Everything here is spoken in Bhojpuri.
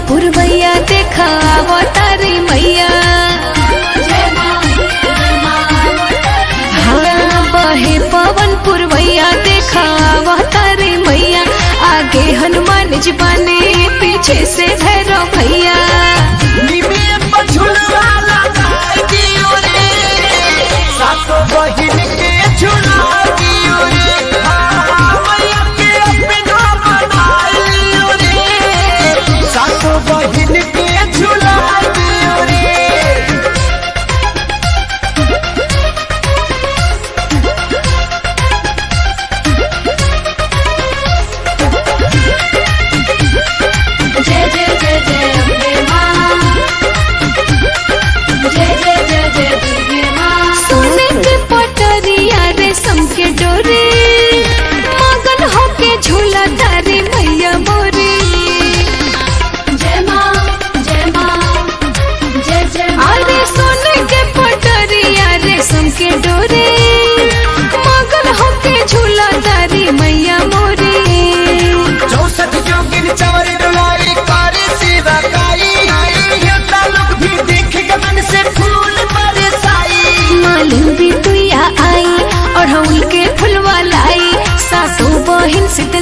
पुरवैया देखा अवतारी मैया। हाँ बहे पवन पुरवैया देखा अवतारी मैया। आगे हनुमान जी बने पीछे से भैरव भैया। से